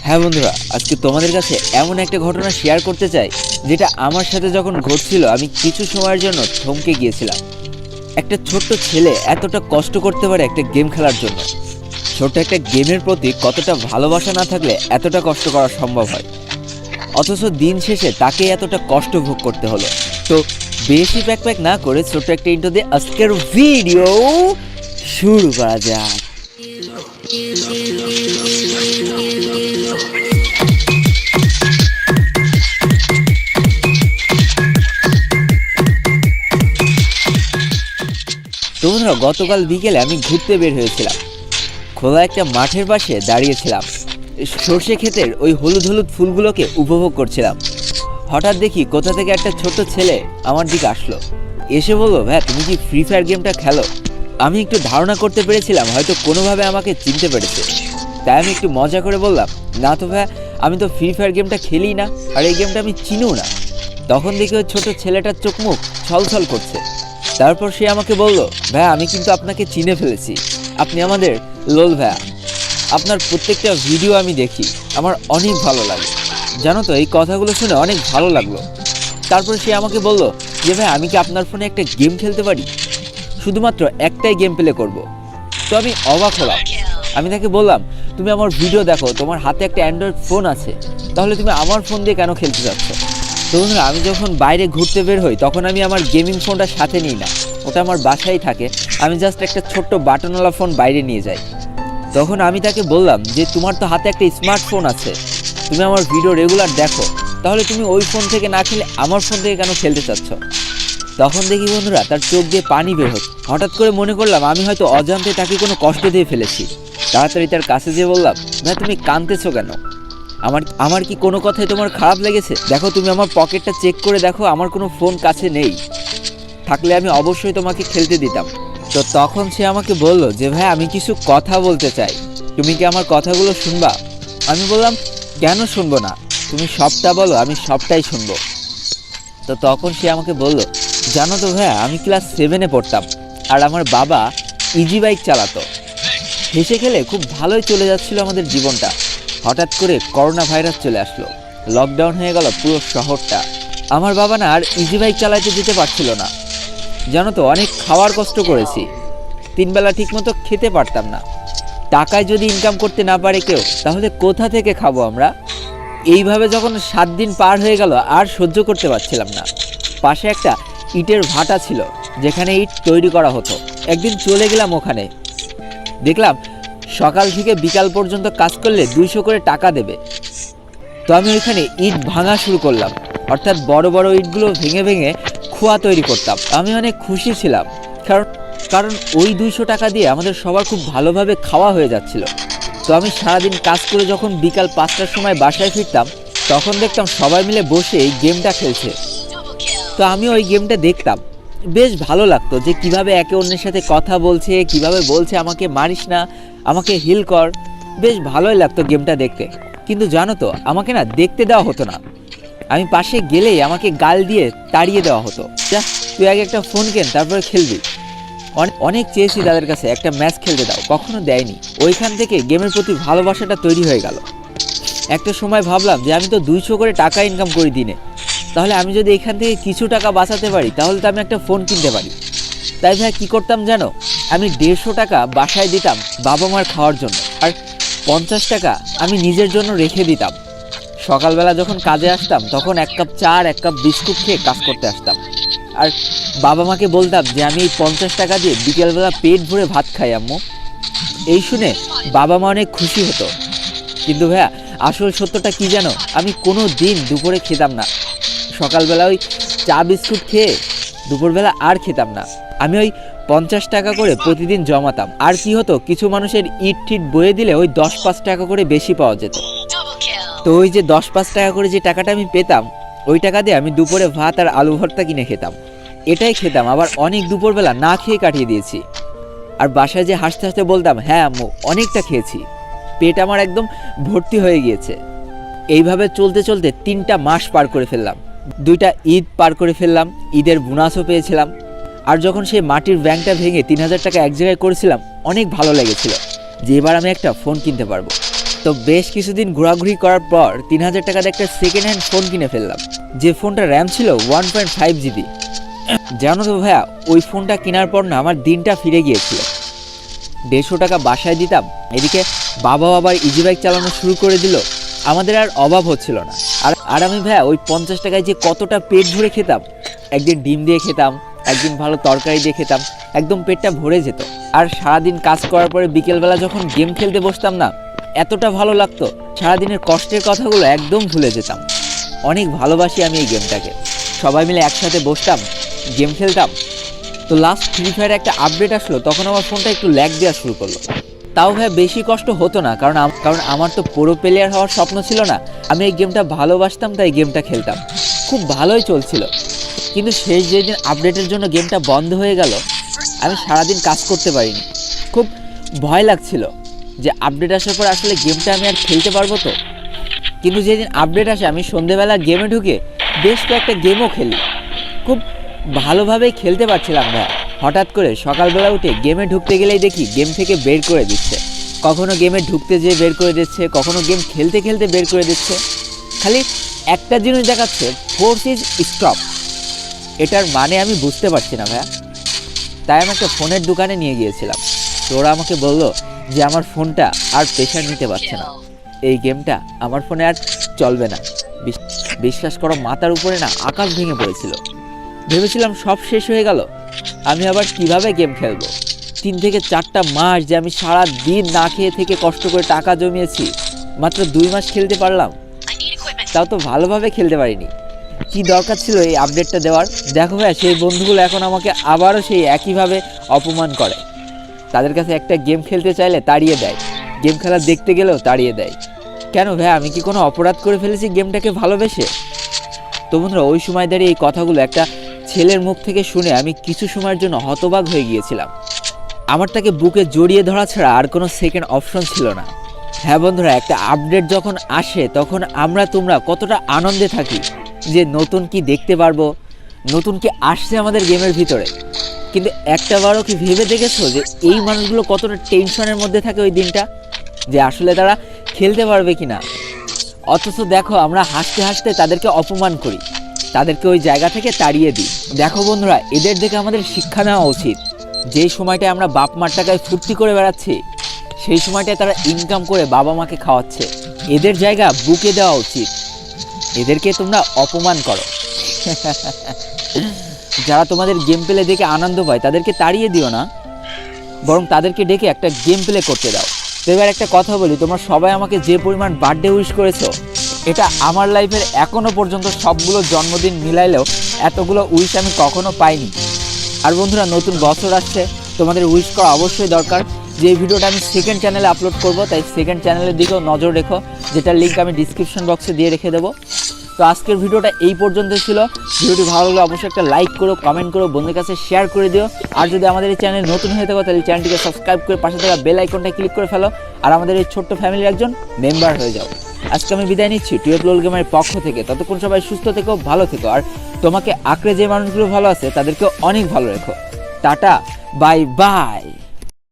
হ্যাঁ বন্ধুরা, আজকে তোমাদের কাছে এমন একটা ঘটনা শেয়ার করতে চাই যেটা আমার সাথে যখন ঘটছিল আমি কিছু সময়ের জন্য থমকে গিয়েছিলাম। একটা ছোট্ট ছেলে এতটা কষ্ট করতে পারে একটা গেম খেলার জন্য। ছোট্ট একটা গেমের প্রতি কতটা ভালোবাসা না থাকলে এতটা কষ্ট করা সম্ভব হয়, অথচ দিন শেষে তাকে এতটা কষ্ট ভোগ করতে হলো। তো বেশি প্যাক না করে ছোট্ট একটা ইন্ট্রো দিয়ে আজকের ভিডিও শুরু করা যাক। তোমরা গতকাল বিকেলে আমি ঘুরতে বের হয়েছিলাম। খোলা একটা মাঠের পাশে দাঁড়িয়েছিলাম, সর্ষে ক্ষেতের ওই হলুদ হলুদ ফুলগুলোকে উপভোগ করছিলাম। হঠাৎ দেখি কোথা থেকে একটা ছোট্ট ছেলে আমার দিকে আসলো, এসে বললো, ভাই তুমি কি ফ্রি ফায়ার গেমটা খেলো? আমি একটু ধারণা করতে পেরেছিলাম হয়তো কোনোভাবে আমাকে চিনতে পেরেছে, তাই আমি একটু মজা করে বললাম, না তো ভাই, আমি তো ফ্রি ফায়ার গেমটা খেলি না, আর এই গেমটা আমি চিনিও না। তখন দেখি ওই ছোট ছেলেটার চোখ মুখ ছলছল করছে। তারপর সে আমাকে বলল, ভাইয়া আমি কিন্তু আপনাকে চিনে ফেলেছি, আপনি আমাদের লোল ভাইয়া, আপনার প্রত্যেকটা ভিডিও আমি দেখি, আমার অনেক ভালো লাগে। জানো তো, এই কথাগুলো শুনে অনেক ভালো লাগলো। তারপর সে আমাকে বলল যে, ভাই আমি কি আপনার ফোনে একটা গেম খেলতে পারি? শুধুমাত্র একটাই গেম প্লে করব। তো আমি অবাক হলাম। আমি তাকে বললাম, তুমি আমার ভিডিও দেখো, তোমার হাতে একটা অ্যান্ড্রয়েড ফোন আছে, তাহলে তুমি আমার ফোন দিয়ে কেন খেলতে চাচ্ছ? তো বন্ধুরা, আমি যখন বাইরে ঘুরতে বের হই তখন আমি আমার গেমিং ফোনটা সাথে নিই না, ওটা আমার বাসায় থাকে। আমি জাস্ট একটা ছোট্ট বাটনওয়ালা ফোন বাইরে নিয়ে যাই। তখন আমি তাকে বললাম যে, তোমার তো হাতে একটা স্মার্টফোন আছে, তুমি আমার ভিডিও রেগুলার দেখো, তাহলে তুমি ওই ফোন থেকে না খেলে আমার ফোন থেকে কেন খেলতে চাচ্ছ? তখন দেখি বন্ধুরা, তার চোখ দিয়ে পানি বের হচ্ছে। হঠাৎ করে মনে করলাম আমি হয়তো অজান্তে তাকে কোনো কষ্ট দিয়ে ফেলেছি। তাড়াতাড়ি তার কাছে যেয়ে বললাম, ভাই তুমি কাঁদতেছো কেন? আমার কি কোনো কথাই তোমার খারাপ লেগেছে? দেখো, তুমি আমার পকেটটা চেক করে দেখো, আমার কোনো ফোন কাছে নেই, থাকলে আমি অবশ্যই তোমাকে খেলতে দিতাম। তো তখন সে আমাকে বলল যে, ভাই আমি কিছু কথা বলতে চাই, তুমি কি আমার কথাগুলো শুনবা? আমি বললাম, কেন শুনবো না, তুমি সবটা বলো, আমি সবটাই শুনবো। তো তখন সে আমাকে বলল, জানো তো ভাইয়া, আমি ক্লাস 7-এ পড়তাম, আর আমার বাবা ইজি বাইক চালাতো। হেসে খেলে খুব ভালোই চলে যাচ্ছিল আমাদের জীবনটা। হঠাৎ করে করোনা ভাইরাস চলে আসলো, লকডাউন হয়ে গেল পুরো শহরটা। আমার বাবা না আর ইজি বাইক চালাতে যেতে পারছিল না। জানো তো, অনেক খাওয়ার কষ্ট করেছি, 3 বেলা ঠিকমতো খেতে পারতাম না। টাকায় যদি ইনকাম করতে না পারে কেউ, তাহলে কোথা থেকে খাবো আমরা? এইভাবে যখন 7 দিন পার হয়ে গেল, আর সহ্য করতে পারছিলাম না। পাশে একটা ইটের ভাটা ছিল, যেখানে ইট তৈরি করা হতো। একদিন চলে গেলাম ওখানে, দেখলাম সকাল থেকে বিকাল পর্যন্ত কাজ করলে 200 করে টাকা দেবে। তো আমি ওইখানে ইট ভাঙা শুরু করলাম, অর্থাৎ বড় বড় ইটগুলো ভেঙে ভেঙে খোয়া তৈরি করতাম। আমি অনেক খুশি ছিলাম, কারণ ওই 200 টাকা দিয়ে আমাদের সবার খুব ভালোভাবে খাওয়া হয়ে যাচ্ছিল। তো আমি সারাদিন কাজ করে যখন বিকাল 5টার সময় বাসায় ফিরতাম, তখন দেখতাম সবাই মিলে বসে এই গেমটা খেলছে। তো আমি ওই গেমটা দেখতাম, বেশ ভালো লাগতো যে কিভাবে একে অন্যের সাথে কথা বলছে, কিভাবে বলছে আমাকে মারিস না, আমাকে হিল কর। বেশ ভালোই লাগতো গেমটা দেখতে। কিন্তু জানো তো, আমাকে না দেখতে দেওয়া হতো না। আমি পাশে গেলেই আমাকে গাল দিয়ে তাড়িয়ে দেওয়া হতো, যা তুই আগে একটা ফোন কেন, তারপরে খেলবি। অনেক চেয়েছি তাদের কাছে একটা ম্যাচ খেলতে দাও, কখনো দেয়নি। ওইখান থেকে গেমের প্রতি ভালোবাসাটা তৈরি হয়ে গেল। একটা সময় ভাবলাম যে আমি তো 200 করে টাকা ইনকাম করি দিনে, তাহলে আমি যদি এখান থেকে কিছু টাকা বাঁচাতে পারি, তাহলে তো আমি একটা ফোন কিনতে পারি। তাই ভাই কী করতাম জানো, আমি 150 টাকা বাসায় দিতাম বাবা মার খাওয়ার জন্য, আর 50 টাকা আমি নিজের জন্য রেখে দিতাম। সকালবেলা যখন কাজে আসতাম, তখন 1 কাপ চা আর 1 কাপ বিস্কুট খেয়ে কাজ করতে আসতাম। আর বাবা মাকে বলতাম যে আমি এই 50 টাকা দিয়ে বিকেলবেলা পেট ভরে ভাত খাই আম্মু। এই শুনে বাবা মা অনেক খুশি হতো। কিন্তু ভাইয়া, আসল সত্যটা কি জানো, আমি কোনো দিন দুপুরে খেতাম না। সকালবেলা ওই চা বিস্কুট খেয়ে দুপুরবেলা আর খেতাম না। আমি ওই 50 টাকা করে প্রতিদিন জমাতাম। আর কি হতো, কিছু মানুষের ইট ঠিট বয়ে দিলে ওই 10-5 টাকা করে বেশি পাওয়া যেত। তো ওই যে 10-5 টাকা করে যে টাকাটা আমি পেতাম, ওই টাকা দিয়ে আমি দুপুরে ভাত আর আলু ভর্তা কিনে খেতাম। এটাই খেতাম, আবার অনেক দুপুরবেলা না খেয়ে কাটিয়ে দিয়েছি। আর বাসায় যে হাসতে হাসতে বলতাম, হ্যাঁ আম্মু অনেকটা খেয়েছি, পেট আমার একদম ভর্তি হয়ে গিয়েছে। এইভাবে চলতে চলতে 3টা মাস পার করে ফেললাম, 2টা ঈদ পার করে ফেললাম, ঈদের বোনাসও পেয়েছিলাম। আর যখন সেই মাটির ব্যাংকটা ভেঙে 3000 টাকা এক জায়গায় করেছিলাম, অনেক ভালো লেগেছিল যে এবার আমি একটা ফোন কিনতে পারবো। তো বেশ কিছুদিন ঘোরাঘুরি করার পর 3000 টাকার একটা সেকেন্ড হ্যান্ড ফোন কিনে ফেললাম, যে ফোনটা র্যাম ছিল 1.5 GB। জানো তো ভাইয়া, ওই ফোনটা কেনার পর না আমার দিনটা ফিরে গিয়েছিল। 150 টাকা বাসায় দিতাম, এদিকে বাবা আবার ইজি বাইক চালানো শুরু করে দিল, আমাদের আর অভাব হচ্ছিল না। আর আমি ভাইয়া ওই 50 টাকায় যে কতটা পেট ভরে খেতাম। একদিন ডিম দিয়ে খেতাম, একদিন ভালো তরকারি দিয়ে খেতাম, একদম পেটটা ভরে যেত। আর সারাদিন কাজ করার পরে বিকেলবেলা যখন গেম খেলতে বসতাম না, এতটা ভালো লাগতো, সারাদিনের কষ্টের কথাগুলো একদম ভুলে যেতাম। অনেক ভালোবাসি আমি এই গেমটাকে। সবাই মিলে একসাথে বসতাম, গেম খেলতাম। তো লাস্ট ফ্রি ফায়ার একটা আপডেট আসলো, তখন আমার ফোনটা একটু ল্যাগ দেওয়া শুরু করলো। তাও ভাই বেশি কষ্ট হতো না, কারণ আমার তো প্রো প্লেয়ার হওয়ার স্বপ্ন ছিল না। আমি এই গেমটা ভালোবাসতাম, তাই গেমটা খেলতাম, খুব ভালোই চলছিল। কিন্তু শেষ যেদিন আপডেটের জন্য গেমটা বন্ধ হয়ে গেল, আমি সারাদিন কাজ করতে পারিনি। খুব ভয় লাগছিল যে আপডেট আসার পর আসলে গেমটা আমি আর খেলতে পারবো তো। কিন্তু যেদিন আপডেট আসে, আমি সন্ধেবেলা গেমে ঢুকে বেশ কয়েকটা গেমও খেলি, খুব ভালোভাবেই খেলতে পারছিলাম না। হঠাৎ করে সকালবেলা উঠে গেমে ঢুকতে গেলেই দেখি গেম থেকে বের করে দিচ্ছে। কখনো গেমে ঢুকতে যেয়ে বের করে দিচ্ছে, কখনো গেম খেলতে খেলতে বের করে দিচ্ছে। খালি একটা জিনিস দেখাচ্ছে, ফোর্স ইজ স্টপ। এটার মানে আমি বুঝতে পারছি না ভাইয়া। তাই আমি একটা ফোনের দোকানে নিয়ে গিয়েছিলাম। তো ওরা আমাকে বললো যে আমার ফোনটা আর প্রেশার নিতে পারছে না, এই গেমটা আমার ফোনে আর চলবে না। বিশ্বাস করো, মাথার উপরে না আকাশ ভেঙে পড়েছিল। ভেবেছিলাম সব শেষ হয়ে গেল, আমি আবার কিভাবে গেম খেলবো। 3 থেকে 4টা মাস যে আমি সারা দিন না খেয়ে থেকে কষ্ট করে টাকা জমিয়েছি, মাত্র 2 মাস খেলতে পারলাম, তাও তো ভালোভাবে খেলতে পারিনি। কি দরকার ছিল এই আপডেটটা দেওয়ার? দেখো ভাইয়া, সেই বন্ধুগুলো এখন আমাকে আবারও সেই একইভাবে অপমান করে। তাদের কাছে একটা গেম খেলতে চাইলে তাড়িয়ে দেয়, গেম খেলা দেখতে গেলেও তাড়িয়ে দেয়। কেন ভাইয়া, আমি কি কোনো অপরাধ করে ফেলেছি গেমটাকে ভালোবেসে? তো বন্ধুরা, ওই সময় দাঁড়িয়ে এই কথাগুলো একটা ছেলের মুখ থেকে শুনে আমি কিছু সময়ের জন্য হতবাক হয়ে গিয়েছিলাম। আমার তাকে বুকে জড়িয়ে ধরা ছাড়া আর কোনো সেকেন্ড অপশন ছিল না। হ্যাঁ বন্ধুরা, একটা আপডেট যখন আসে তখন তোমরা কতটা আনন্দে থাকি যে নতুন কি দেখতে পারবো, নতুন কি আসছে আমাদের গেমের ভিতরে। কিন্তু একটাবারও কি ভেবে দেখেছো যে এই মানুষগুলো কতটা টেনশনের মধ্যে থাকে ওই দিনটা, যে আসলে তারা খেলতে পারবে কিনা। অথচ দেখো, আমরা হাসতে হাসতে তাদেরকে অপমান করি, তাদেরকে ওই জায়গা থেকে তাড়িয়ে দিই। দেখো বন্ধুরা, এদের দেখে আমাদের শিক্ষা নেওয়া উচিত। যেই সময়টায় আমরা বাপ মার টাকায় ফুর্তি করে বেড়াচ্ছি, সেই সময়টায় তারা ইনকাম করে বাবা মাকে খাওয়াচ্ছে। এদের জায়গা বুকে দেওয়া উচিত, এদেরকে তোমরা অপমান করো। যারা তোমাদের গেম প্লে দেখে আনন্দ পায় তাদেরকে তাড়িয়ে দিও না, বরং তাদেরকে ডেকে একটা গেম প্লে করতে দাও। তো এবার একটা কথা বলি, তোমরা সবাই আমাকে যে পরিমাণ বার্থডে উইশ করেছো, এটা আমার লাইফের এখনও পর্যন্ত সবগুলো জন্মদিন মিলাইলেও এতগুলো উইশ আমি কখনো পাইনি। আর বন্ধুরা, নতুন বছর আসছে, তোমাদের উইশ করা অবশ্যই দরকার। যে ভিডিওটা আমি সেকেন্ড চ্যানেলে আপলোড করব, তাই সেকেন্ড চ্যানেলের দিকেও নজর রেখো, যেটার লিঙ্ক আমি ডিসক্রিপশন বক্সে দিয়ে রেখে দেবো। তো আজকের ভিডিওটা এই পর্যন্ত ছিল। ভিডিওটি ভালো লাগলে অবশ্যই একটা লাইক করো, কমেন্ট করো, বন্ধুদের কাছে শেয়ার করে দিও। আর যদি আমাদের এই চ্যানেল নতুন হয়ে থাকো, তাহলে চ্যানেলটিকে সাবস্ক্রাইব করে পাশে থাকা বেল আইকনটা ক্লিক করে ফেলো, আর আমাদের এই ছোট্ট ফ্যামিলির একজন মেম্বার হয়ে যাও। আজকে আমি বিদায় নিচ্ছি টুয়েলভ লোল গেমের পক্ষ থেকে। ততক্ষণ সবাই সুস্থ থেকো, ভালো থেকো, আর তোমাকে আঁকড়ে যে মানুষগুলো ভালো আছে তাদেরকে অনেক ভালো রেখো। Tata, bye bye.